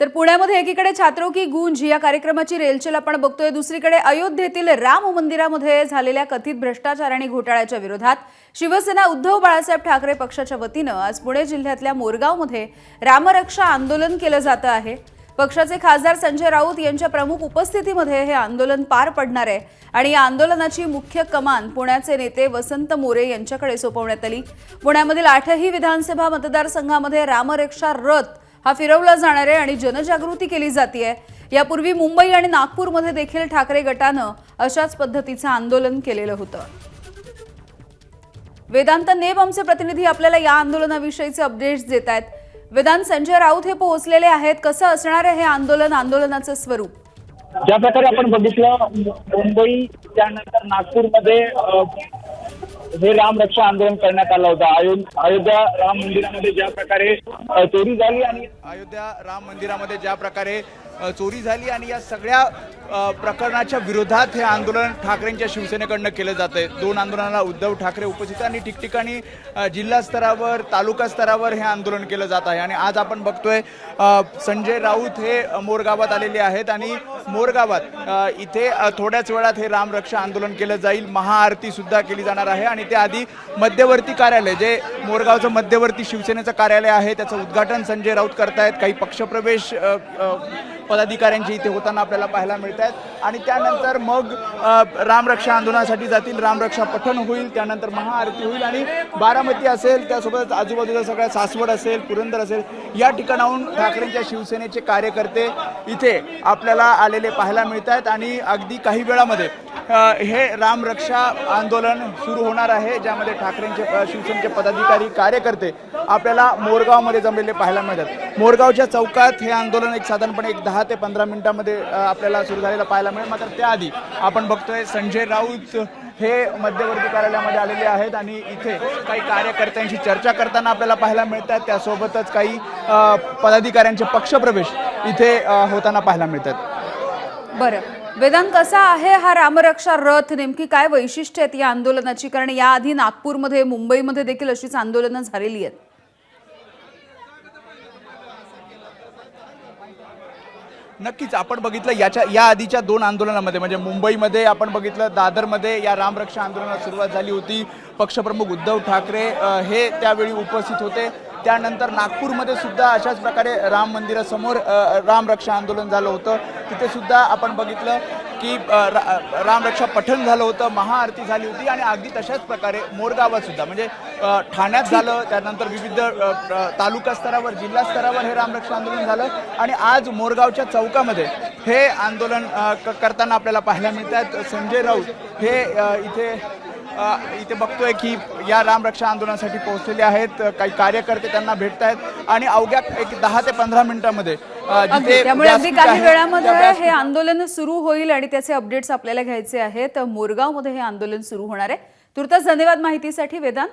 तर पुण्यामध्ये एकीकडे छात्रों की गूंज या कार्यक्रमाची रेलचेल आपण बघतोय, दुसरीकडे अयोध्येतील राम मंदिरामध्ये झालेल्या कथित भ्रष्टाचार आणि घोटाळ्याच्या विरोधात शिवसेना उद्धव बाळासाहेब ठाकरे पक्षाच्या वतीने आज पुणे जिल्ह्यातल्या मोरगावमध्ये रामरक्षा आंदोलन केलं जात आहे। पक्षाचे खासदार संजय राऊत यांच्या प्रमुख उपस्थितीमध्ये हे आंदोलन पार पडणार आहे आणि या आंदोलनाची मुख्य कमान पुण्याचे नेते वसंत मोरे यांच्याकडे सोपवण्यात आली। पुण्यामधील 8ही विधानसभा मतदारसंघामध्ये रामरक्षा रथ हा फिरवला जाणार आहे आणि जनजागृती केली जाते। यापूर्वी मुंबई आणि नागपूरमध्ये देखील ठाकरे गटानं अशाच पद्धतीचं आंदोलन केलेलं होतं। वेदांत नेब आमचे प्रतिनिधी आपल्याला या आंदोलनाविषयीचे अपडेट्स देत आहेत। वेदांत, संजय राऊत हे पोहोचलेले आहेत, कसं असणार आहे हे आंदोलनाचं स्वरूप? ज्या प्रकारे आपण बघितलं मुंबई त्यानंतर नागपूरमध्ये हे रामरक्षा आंदोलन करण्यात आलं होतं। अयोध्या राम मंदिरामध्ये ज्या प्रकारे चोरी झाली आणि या सगळ्या प्रकरणाच्या विरोधात हे आंदोलन ठाकरेंच्या शिवसेनेकडनं केलं जातंय। दोन आंदोलनाला उद्धव ठाकरे उपस्थित आणि ठिकठिकाणी जिल्हा स्तरावर तालुका स्तरावर हे आंदोलन केलं जात आहे। आणि आज आपण बघतोय संजय राऊत हे मोरगावात आलेले आहेत आणि मोरगावात इथे थोड्याच वेळात हे रामरक्षा आंदोलन केलं जाईल। महाआरती सुद्धा केली जाणार आहे आणि त्याआधी मध्यवर्ती कार्यालय, जे मोरगावचं मध्यवर्ती शिवसेनेचं कार्यालय आहे, त्याचं उद्घाटन संजय राऊत करतायत। काही पक्षप्रवेश पदाधिकाऱ्यांची इथे होताना आपल्याला पाहायला मिळत आहेत आणि त्यानंतर मग रामरक्षा आंदोलनासाठी जातील। रामरक्षा पठण होईल, त्यानंतर महाआरती होईल आणि बारामती असेल, त्यासोबत आजूबाजूला सगळ्या सासवड असेल, पुरंदर असेल, या ठिकाणाहून ठाकरेंच्या शिवसेनेचे कार्यकर्ते इथे आपल्याला आलेले पाहायला मिळत आहेत आणि अगदी काही वेळामध्ये हे रामरक्षा आंदोलन सुरू होणार आहे, ज्यामध्ये ठाकरेंचे शिवसेनेचे पदाधिकारी कार्यकर्ते आपल्याला मोरगावमध्ये जमलेले पाहायला मिळतात। मोरगावच्या चौकात हे आंदोलन साधारणपणे 10 ते 15 मिनिटांमध्ये आपल्याला सुरू झालेलं पाहायला मिळेल। मात्र त्याआधी आपण बघतोय संजय राऊत हे मध्यवर्ती कार्यालयामध्ये आलेले आहेत आणि इथे काही कार्यकर्त्यांशी चर्चा करताना आपल्याला पाहायला मिळतात। त्यासोबतच काही पदाधिकाऱ्यांचे पक्षप्रवेश इथे होताना पाहायला मिळतात। बरं वेदांत, कसा आहे हा रामरक्षा रथ? नेमकी काय वैशिष्ट्य आहेत या आंदोलनाची? कारण याआधी नागपूरमध्ये, मुंबईमध्ये देखील अशीच आंदोलनं झालेली आहेत। नक्कीच आपण बघितलं या आधीच्या दोन आंदोलनामध्ये, म्हणजे मुंबईमध्ये आपण बघितलं, दादरमध्ये या रामरक्षा आंदोलनाला सुरुवात झाली होती। पक्षप्रमुख उद्धव ठाकरे हे त्यावेळी उपस्थित होते। त्यानंतर नागपूरमध्ये सुद्धा अशाच प्रकारे राम मंदिरासमोर रामरक्षा आंदोलन झालं होतं। तिथे सुद्धा आपण बघितलं की रामरक्षा पठण झालं होतं, महाआरती झाली होती आणि अगदी तशाच प्रकारे मोरगावात सुद्धा, म्हणजे ठाण्यात झालं, त्यानंतर विविध तालुका स्तरावर, जिल्हा स्तरावर हे रामरक्षा आंदोलन झालं आणि आज मोरगावच्या चौकामध्ये हे आंदोलन करताना आपल्याला पाहायला मिळतात। संजय राऊत हे इथे बघतोय की या रामरक्षा आंदोलनासाठी पोहोचलेले आहेत। काही कार्यकर्ते त्यांना भेटत आहेत आणि अवघ्या 10 ते 15 मिनिटांमध्ये त्यामुळे अगदी काही वेळामध्ये हे आंदोलन सुरू होईल आणि त्याचे अपडेट्स आपल्याला घ्यायचे आहेत। मोरगावमध्ये हे आंदोलन सुरू होणार आहे। तुर्तास धन्यवाद माहितीसाठी वेदांत।